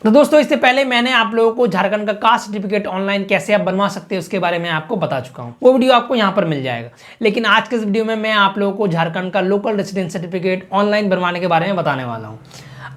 तो दोस्तों, इससे पहले मैंने आप लोगों को झारखंड का कास्ट सर्टिफिकेट ऑनलाइन कैसे आप बनवा सकते हैं उसके बारे में आपको बता चुका हूं। वो वीडियो आपको यहां पर मिल जाएगा। लेकिन आज के इस वीडियो में मैं आप लोगों को झारखंड का लोकल रेसिडेंस सर्टिफिकेट ऑनलाइन बनवाने के बारे में बताने वाला हूं।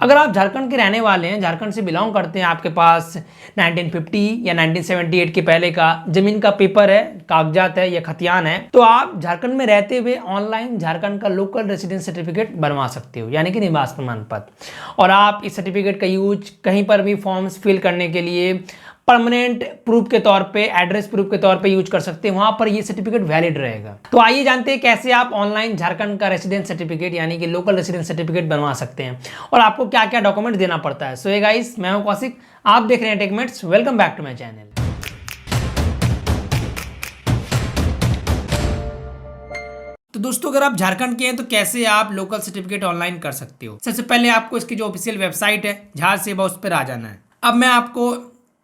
अगर आप झारखंड के रहने वाले हैं, झारखंड से बिलोंग करते हैं, आपके पास 1950 या 1978 के पहले का जमीन का पेपर है, कागजात है या खतियान है, तो आप झारखंड में रहते हुए ऑनलाइन झारखंड का लोकल रेसिडेंस सर्टिफिकेट बनवा सकते हो, यानी कि निवास प्रमाण पत्र। और आप इस सर्टिफिकेट का यूज कहीं पर भी फॉर्म्स फिल करने के लिए परमानेंट प्रूफ के तौर पे, एड्रेस प्रूफ के तौर पे यूज कर सकते हैं। वहां पर ये सर्टिफिकेट वैलिड रहेगा। तो आइए जानते हैं कैसे आप ऑनलाइन झारखंड का रेसिडेंस सर्टिफिकेट यानी कि लोकल रेसिडेंस सर्टिफिकेट बनवा सकते हैं और आपको क्या क्या डॉक्यूमेंट देना पड़ता है। सो हे गाइस, मैं हूं कौशिक, आप देख रहे हैं techmates. Welcome back to my channel. तो दोस्तों, अगर आप झारखंड के हैं तो कैसे आप लोकल सर्टिफिकेट ऑनलाइन कर सकते हो। सबसे पहले आपको इसकी जो ऑफिशियल वेबसाइट है झार सेवा, उस पर आ जाना है। अब मैं आपको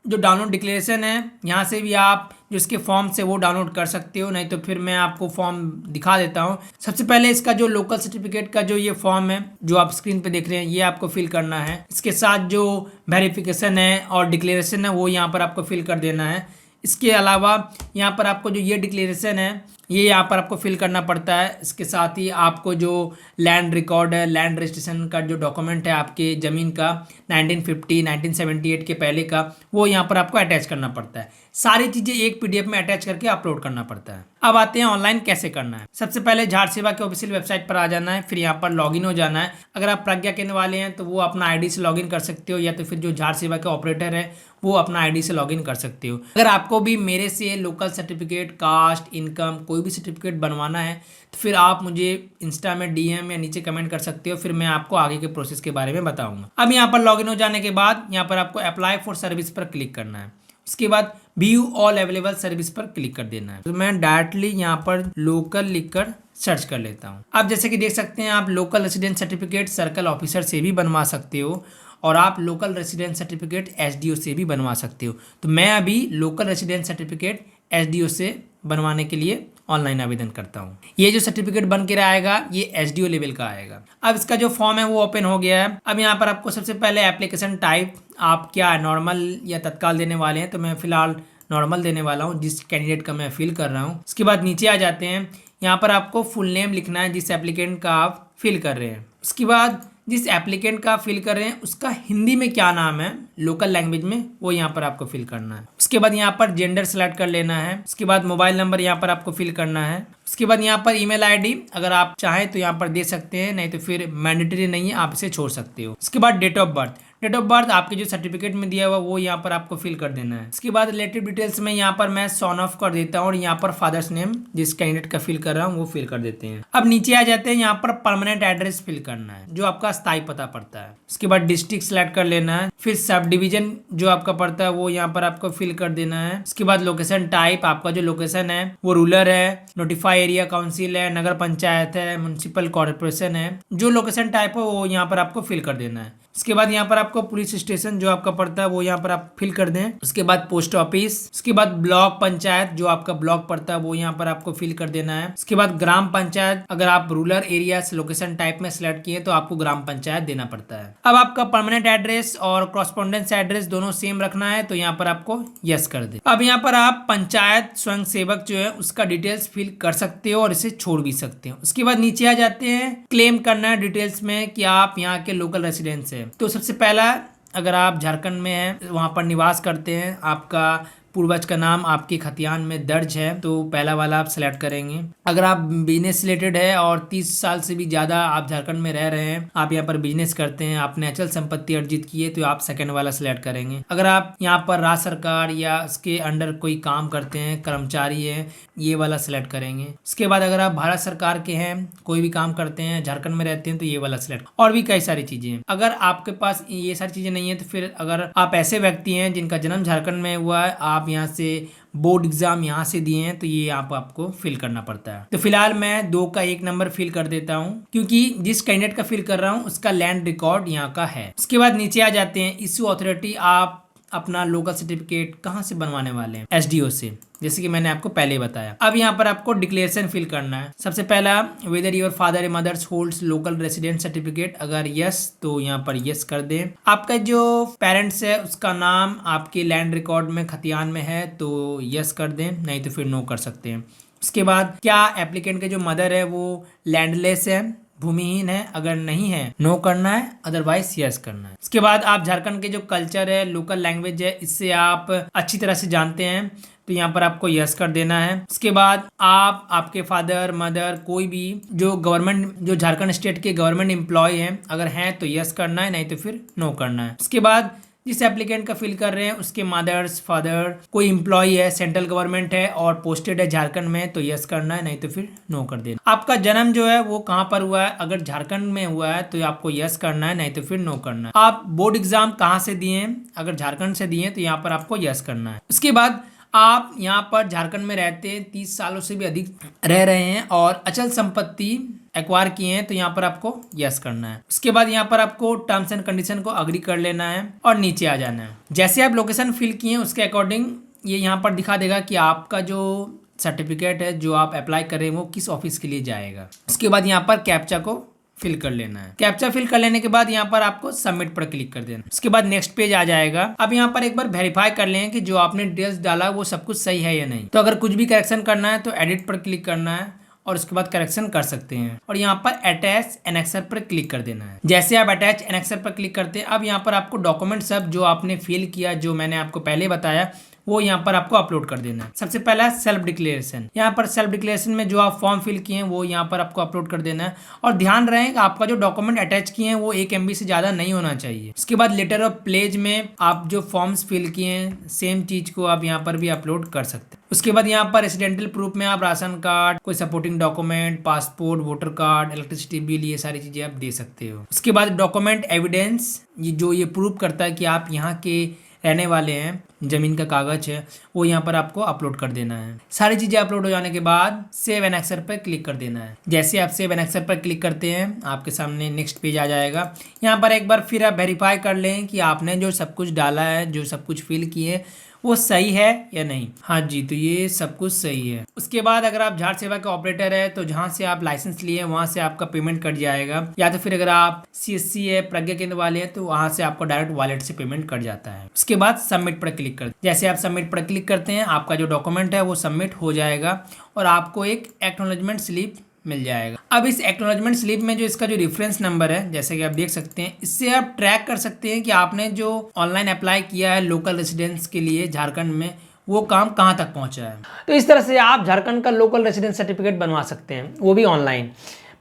जो डाउनलोड डिक्लेरेशन है, यहाँ से भी आप जो इसके फॉर्म से वो डाउनलोड कर सकते हो, नहीं तो फिर मैं आपको फॉर्म दिखा देता हूँ। सबसे पहले इसका जो लोकल सर्टिफिकेट का जो ये फॉर्म है जो आप स्क्रीन पे देख रहे हैं, ये आपको फिल करना है। इसके साथ जो वेरिफिकेशन है और डिक्लेरेशन है वो यहाँ पर आपको फिल कर देना है। इसके अलावा यहाँ पर आपको जो ये डिक्लेरेशन है ये यहाँ पर आपको फिल करना पड़ता है। इसके साथ ही आपको जो लैंड रिकॉर्ड है, लैंड रजिस्ट्रेशन का जो डॉक्यूमेंट है आपके ज़मीन का 1950 1978 के पहले का, वो यहाँ पर आपको अटैच करना पड़ता है। सारी चीज़ें एक पीडीएफ में अटैच करके अपलोड करना पड़ता है। अब आते हैं ऑनलाइन कैसे करना है। सबसे पहले झार सेवा के ऑफिशियल वेबसाइट पर आ जाना है, फिर यहाँ पर लॉगिन हो जाना है। अगर आप प्रज्ञा केंद्र वाले हैं तो वो अपना आईडी से लॉगिन कर सकते हो, या तो फिर जो झार सेवा के ऑपरेटर है वो अपना आईडी से लॉगिन कर सकते हो। अगर आपको भी मेरे से लोकल सर्टिफिकेट, कास्ट, इनकम, कोई भी सर्टिफिकेट बनवाना है तो फिर आप मुझे इंस्टा में डीएम या नीचे कमेंट कर सकते हो, फिर मैं आपको आगे के प्रोसेस के बारे में बताऊंगा। अब यहाँ पर लॉगिन हो जाने के बाद यहाँ पर आपको अप्लाई फॉर सर्विस पर क्लिक करना है। उसके बाद व्यू ऑल अवेलेबल सर्विस पर क्लिक कर देना है। तो मैं डायरेक्टली यहाँ पर लोकल लिखकर सर्च कर लेता हूँ। आप जैसे कि देख सकते हैं, आप local residence certificate circle officer से भी बनवा सकते हो और आप लोकल रेसिडेंस सर्टिफिकेट एसडीओ से भी बनवा सकते हो। तो मैं अभी लोकल रेसिडेंस सर्टिफिकेट एसडीओ से बनवाने के लिए ऑनलाइन आवेदन करता हूँ। ये जो सर्टिफिकेट बन के आएगा ये एसडीओ लेवल का आएगा। अब इसका जो फॉर्म है वो ओपन हो गया है। अब यहाँ पर आपको सबसे पहले एप्लीकेशन टाइप आप क्या नॉर्मल या तत्काल देने वाले हैं, तो मैं फिलहाल नॉर्मल देने वाला हूँ जिस कैंडिडेट का मैं फिल कर रहा हूँ। उसके बाद नीचे आ जाते हैं, यहाँ पर आपको फुल नेम लिखना है जिस एप्लीकेंट का आप फिल कर रहे हैं। उसके बाद जिस एप्लीकेंट का फिल कर रहे हैं उसका हिंदी में क्या नाम है लोकल लैंग्वेज में, वो यहाँ पर आपको फिल करना है। उसके बाद यहाँ पर जेंडर सेलेक्ट कर लेना है। उसके बाद मोबाइल नंबर यहाँ पर आपको फिल करना है। उसके बाद यहाँ पर ईमेल आईडी अगर आप चाहें तो यहाँ पर दे सकते हैं, नहीं तो फिर मैंडेटरी नहीं है, आप इसे छोड़ सकते हो। उसके बाद date of birth, date of birth आपके जो सर्टिफिकेट में दिया हुआ वो यहाँ पर आपको फिल कर देना है। उसके बाद रिलेटिव डिटेल्स में यहाँ पर मैं सॉन ऑफ कर देता हूँ और यहाँ पर फादर्स नेम जिस कैंडिडेट का फिल कर रहा हूँ वो फिल कर देते हैं। अब नीचे आ जाते हैं, यहाँ पर परमानेंट एड्रेस फिल करना है जो आपका स्थायी पता पड़ता है। उसके बाद डिस्ट्रिक्ट सेलेक्ट कर लेना है, फिर सब डिवीजन जो आपका पड़ता है वो यहाँ पर आपको फिल कर देना है। उसके बाद लोकेशन टाइप, आपका जो लोकेशन है वो रूरल है, नोटिफाई एरिया काउंसिल है, नगर पंचायत है, म्युनिसिपल कॉर्पोरेशन है, जो लोकेशन टाइप हो वो यहाँ पर आपको फिल कर देना है। उसके बाद यहाँ पर आपको पुलिस स्टेशन जो आपका पड़ता है वो यहाँ पर आप फिल कर दें। उसके बाद पोस्ट ऑफिस, उसके बाद ब्लॉक पंचायत जो आपका ब्लॉक पड़ता है वो यहाँ पर आपको फिल कर देना है। उसके बाद ग्राम पंचायत, अगर आप रूरल एरिया लोकेशन टाइप में सिलेक्ट किए तो आपको ग्राम पंचायत देना पड़ता है। अब आपका परमानेंट एड्रेस और कॉरेस्पॉन्डेंस एड्रेस दोनों सेम रखना है तो यहाँ पर आपको यस कर दे। अब यहाँ पर आप पंचायत स्वयं सेवक जो है उसका डिटेल्स फिल कर सकते हो और इसे छोड़ भी सकते हो। उसके बाद नीचे आ जाते हैं, क्लेम करना है डिटेल्स में कि आप यहाँ के लोकल रेसिडेंस है। तो सबसे पहला, अगर आप झारखंड में हैं, वहाँ पर निवास करते हैं, आपका पूर्वज का नाम आपके खतियान में दर्ज है तो पहला वाला आप सेलेक्ट करेंगे। अगर आप बिजनेस रिलेटेड है और 30 साल से भी ज़्यादा आप झारखंड में रह रहे हैं, आप यहाँ पर बिजनेस करते हैं, आपने अचल संपत्ति अर्जित की है तो आप सेकंड वाला सिलेक्ट करेंगे। अगर आप यहाँ पर राज्य सरकार या उसके अंडर कोई काम करते हैं, कर्मचारी है, ये वाला सिलेक्ट करेंगे। उसके बाद अगर आप भारत सरकार के हैं, कोई भी काम करते हैं, झारखंड में रहते हैं तो ये वाला सिलेक्ट, और भी कई सारी चीजें हैं। अगर आपके पास ये सारी चीजें नहीं है तो फिर अगर आप ऐसे व्यक्ति हैं जिनका जन्म झारखंड में हुआ है, आप यहाँ से बोर्ड एग्जाम यहाँ से दिए हैं तो ये आपको फिल करना पड़ता है। तो फिलहाल मैं 2 का 1 नंबर फिल कर देता हूँ क्योंकि जिस कैंडिडेट का फिल कर रहा हूँ उसका लैंड रिकॉर्ड यहाँ का है। उसके बाद नीचे आ जाते हैं, इश्यू अथॉरिटी आप अपना लोकल सर्टिफिकेट कहाँ से बनवाने वाले हैं, एसडीओ से, जैसे कि मैंने आपको पहले बताया। अब यहाँ पर आपको डिक्लेरेशन फिल करना है। सबसे पहला, वेदर योर फादर या mothers holds local resident certificate, अगर यस तो यहाँ पर यस कर दें। आपका जो पेरेंट्स है उसका नाम आपके लैंड रिकॉर्ड में खतियान में है तो यस कर दें, नहीं तो फिर नो कर सकते हैं। उसके बाद क्या एप्लीकेंट के जो मदर है वो लैंडलेस है, भूमिहीन है, अगर नहीं है नो करना है, अदरवाइज यस करना है। उसके बाद आप झारखंड के जो कल्चर है, लोकल लैंग्वेज है, इससे आप अच्छी तरह से जानते हैं तो यहाँ पर आपको यस कर देना है। उसके बाद आप, आपके फादर मदर, कोई भी जो गवर्नमेंट, जो झारखंड स्टेट के गवर्नमेंट एम्प्लॉय हैं अगर हैं तो यस करना है, नहीं तो फिर नो करना है। उसके बाद जिस एप्लीकेंट का फिल कर रहे हैं उसके मदर्स फादर कोई एम्प्लॉय है, सेंट्रल गवर्नमेंट है और पोस्टेड है झारखंड में तो यस करना है, नहीं तो फिर नो कर देना। आपका जन्म जो है वो कहाँ पर हुआ है, अगर झारखंड में हुआ है तो आपको यस करना है, नहीं तो फिर नो करना है। आप बोर्ड एग्जाम कहाँ से दिए हैं, अगर झारखंड से दिए तो यहाँ पर आपको यस करना है। उसके बाद आप यहाँ पर झारखंड में रहते हैं, 30 सालों से भी अधिक रह रहे हैं और अचल संपत्ति एक्वायर किए हैं तो यहाँ पर आपको यस करना है। उसके बाद यहाँ पर आपको टर्म्स एंड कंडीशन को अग्री कर लेना है और नीचे आ जाना है। जैसे आप लोकेशन फिल किए हैं उसके अकॉर्डिंग ये यहाँ पर दिखा देगा कि आपका जो सर्टिफिकेट है जो आप अप्लाई कर रहे हैं वो किस ऑफिस के लिए जाएगा। उसके बाद यहाँ पर कैप्चा को फिल कर लेना है। कैप्चा फिल कर लेने के बाद यहाँ पर आपको सबमिट पर क्लिक कर देना। उसके बाद नेक्स्ट पेज आ जाएगा। अब यहाँ पर एक बार वेरीफाई कर लें कि जो आपने डिटेल्स डाला वो सब कुछ सही है या नहीं। तो अगर कुछ भी करेक्शन करना है तो एडिट पर क्लिक करना है और उसके बाद करेक्शन कर सकते हैं और यहाँ पर अटैच एनेक्सर पर क्लिक कर देना है। जैसे आप अटैच एनेक्सर पर क्लिक करते हैं अब यहाँ पर आपको डॉक्यूमेंट सब जो आपने फिल किया, जो मैंने आपको पहले बताया, वो यहाँ पर आपको अपलोड कर देना है। सबसे पहला सेल्फ डिक्लेरेशन, यहाँ पर सेल्फ डिक्लेरेशन में जो आप फॉर्म फिल किए हैं वो यहाँ पर आपको अपलोड कर देना है और ध्यान रहे कि आपका जो डॉक्यूमेंट अटैच किए हैं वो 1 MB से ज़्यादा नहीं होना चाहिए। उसके बाद लेटर ऑफ प्लेज में आप जो फॉर्म्स फिल किए हैं सेम चीज़ को आप यहाँ पर भी अपलोड कर सकते हैं। उसके बाद यहाँ पर रेसिडेंटल प्रूफ में आप राशन कार्ड, कोई supporting document, passport, voter card, electricity bill, ये सारी चीज़ें आप दे सकते हो। उसके बाद डॉक्यूमेंट एविडेंस, ये जो ये प्रूफ करता है कि आप यहाँ के रहने वाले हैं, जमीन का कागज है, वो यहाँ पर आपको अपलोड कर देना है। सारी चीज़ें अपलोड हो जाने के बाद सेव एनेक्सर पर क्लिक कर देना है। जैसे आप सेव एनेक्सर पर क्लिक करते हैं आपके सामने नेक्स्ट पेज आ जाएगा। यहाँ पर एक बार फिर आप वेरीफाई कर लें कि आपने जो सब कुछ डाला है, जो सब कुछ फिल किए वो सही है या नहीं। हाँ जी, तो ये सब कुछ सही है। उसके बाद अगर आप झार सेवा के ऑपरेटर है तो जहाँ से आप लाइसेंस लिए वहाँ से आपका पेमेंट कट जाएगा, या तो फिर अगर आप CSC है, प्रज्ञा केंद्र वाले हैं तो वहाँ से आपको डायरेक्ट वॉलेट से पेमेंट कट जाता है। उसके बाद सबमिट पर क्लिक कर, जैसे आप सबमिट पर क्लिक करते हैं आपका जो डॉक्यूमेंट है वो सबमिट हो जाएगा और आपको एक एक्नॉलेजमेंट स्लिप मिल जाएगा। अब इस एक्नॉलेजमेंट स्लिप में जो इसका जो रेफरेंस नंबर है, जैसे कि आप देख सकते हैं, इससे आप ट्रैक कर सकते हैं कि आपने जो ऑनलाइन अप्लाई किया है लोकल रेसिडेंस के लिए झारखंड में वो काम कहाँ तक पहुँचा है। तो इस तरह से आप झारखंड का लोकल रेसिडेंस सर्टिफिकेट बनवा सकते हैं, वो भी ऑनलाइन।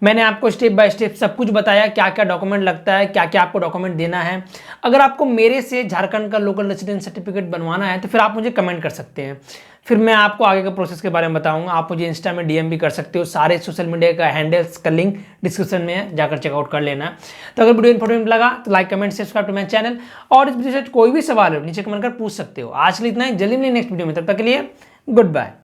मैंने आपको स्टेप बाय स्टेप सब कुछ बताया, क्या क्या डॉक्यूमेंट लगता है, क्या क्या आपको डॉक्यूमेंट देना है। अगर आपको मेरे से झारखंड का लोकल रेसिडेंस सर्टिफिकेट बनवाना है तो फिर आप मुझे कमेंट कर सकते हैं, फिर मैं आपको आगे का प्रोसेस के बारे में बताऊंगा। आप मुझे इंस्टा में DM भी कर सकते हो, सारे सोशल मीडिया का हैंडल्स का लिंक डिस्क्रिप्शन में है, जाकर चेकआउट कर लेना। तो अगर वीडियो इन्फॉर्मेटिव लगा तो like comment subscribe to my channel, और इस वीडियो से कोई भी सवाल हो नीचे कमेंट कर पूछ सकते हो। आज के लिए इतना ही, जल्दी मिलेंगे नेक्स्ट वीडियो में, तब तक के लिए गुड बाय।